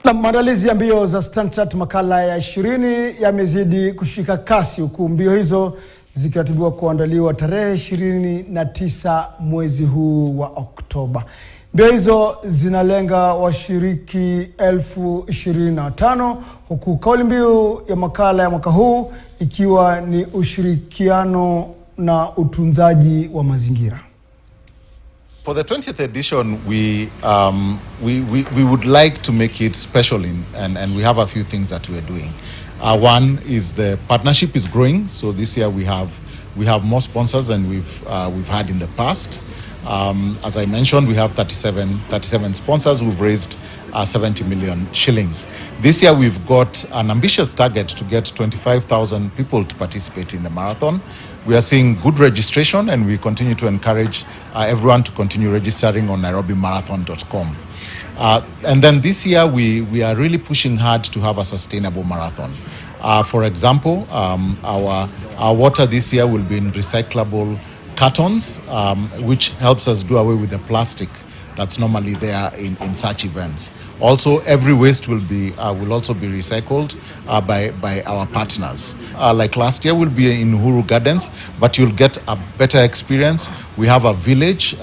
Na maandalizi ya mbio za Stanchart makala ya 20 yamezidi kushika kasi, huku mbio hizo zikiratibiwa kuandaliwa tarehe 29 mwezi huu wa Oktoba. Mbio hizo zinalenga washiriki 25,000, huku kauli mbiu ya makala ya mwaka huu ikiwa ni ushirikiano na utunzaji wa mazingira. For the 20th edition, we would like to make it special, and we have a few things that we are doing. One is the partnership is growing, so this year we have more sponsors than we've had in the past. As I mentioned, we have 37 sponsors who've raised 70 million shillings. This year we've got an ambitious target to get 25,000 people to participate in the marathon. We are seeing good registration, and we continue to encourage everyone to continue registering on nairobimarathon.com. And then this year we are really pushing hard to have a sustainable marathon. For example, our water this year will be in recyclable cartons, which helps us do away with the plastic that's normally there in such events. Also, every waste will also be recycled by our partners. Like last year, we'll be in Uhuru Gardens, but you'll get a better experience. We have a village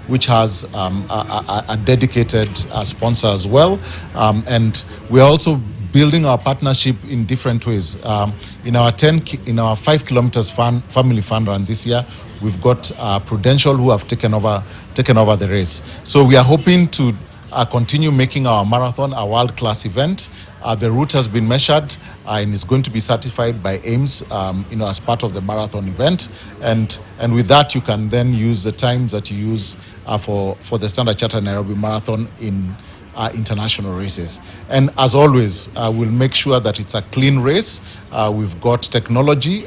which has a dedicated sponsor as well, and we're also building our partnership in different ways. In our 5 kilometers family fun run this year, we've got Prudential who have taken over the race. So we are hoping to continue making our marathon a world-class event. The route has been measured and is going to be certified by AIMS, as part of the marathon event. And with that, you can then use the times that you use for the Stanchart Nairobi Marathon in international races. And as always, we'll make sure that it's a clean race. We've got technology,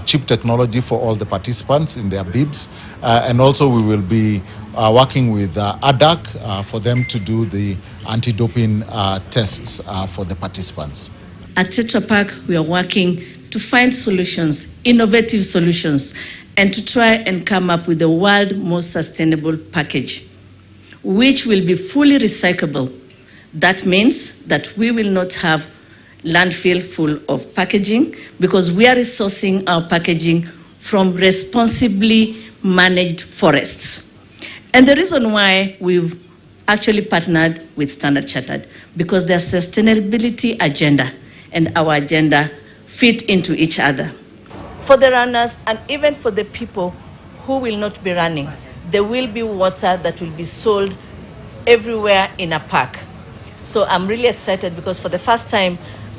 cheap technology for all the participants in their bibs. And also we will be working with ADAC for them to do the anti-doping tests for the participants. At Tetra Pak, we are working to find solutions, innovative solutions, and to try and come up with the world's most sustainable package, which will be fully recyclable. That means that we will not have landfill full of packaging, because we are resourcing our packaging from responsibly managed forests. And the reason why we've actually partnered with Stanchart, because their sustainability agenda and our agenda fit into each other. For the runners and even for the people who will not be running, there will be water that will be sold everywhere in a park. So I'm really excited, because for the first time,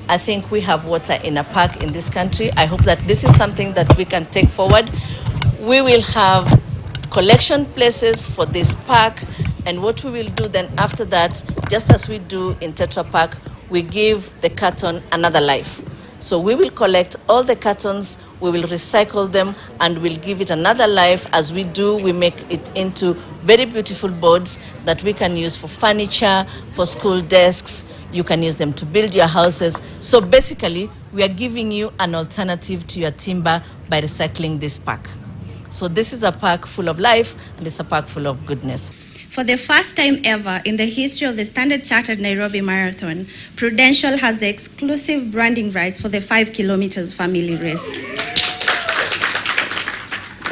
I think we have water in a park in this country. I hope that this is something that we can take forward. We will have collection places for this park, and what we will do then after that, just as we do in Tetra Pak, we give the carton another life. So we will collect all the cartons, we will recycle them, and we'll give it another life. As we do, we make it into very beautiful boards that we can use for furniture, for school desks. You can use them to build your houses. So basically, we are giving you an alternative to your timber by recycling this park. So this is a park full of life, and it's a park full of goodness. For the first time ever in the history of the Stanchart Nairobi Marathon, Prudential has the exclusive branding rights for the 5 kilometers family race.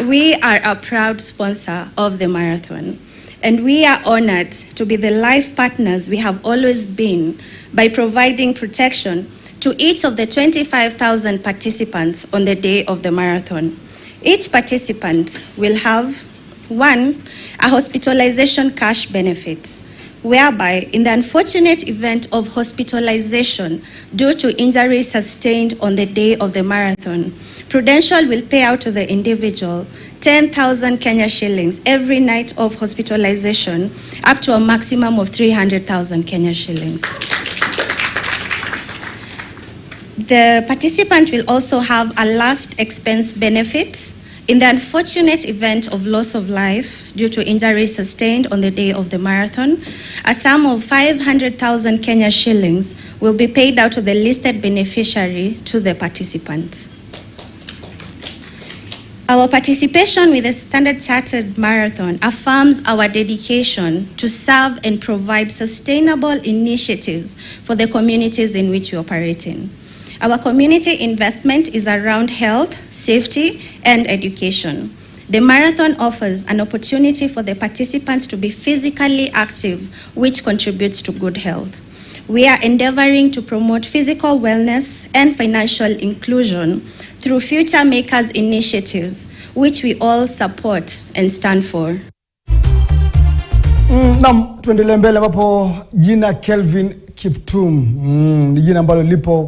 We are a proud sponsor of the marathon, and we are honored to be the life partners we have always been by providing protection to each of the 25,000 participants on the day of the marathon. Each participant will have, 1, a hospitalization cash benefit, whereby in the unfortunate event of hospitalization due to injury sustained on the day of the marathon, Prudential will pay out to the individual 10,000 Kenya shillings every night of hospitalization, up to a maximum of 300,000 Kenya shillings. The participant will also have a last expense benefit in the unfortunate event of loss of life due to injury sustained on the day of the marathon. A sum of 500,000 Kenya shillings will be paid out to the listed beneficiary to the participant. Our participation with the Standard Chartered Marathon affirms our dedication to serve and provide sustainable initiatives for the communities in which we operate in. Our community investment is around health, safety, and education. The marathon offers an opportunity for the participants to be physically active, which contributes to good health. We are endeavoring to promote physical wellness and financial inclusion through Future Makers initiatives, which we all support and stand for. Tuendelee mbele ambapo jina Kelvin Kiptum ni jina ambalo lipo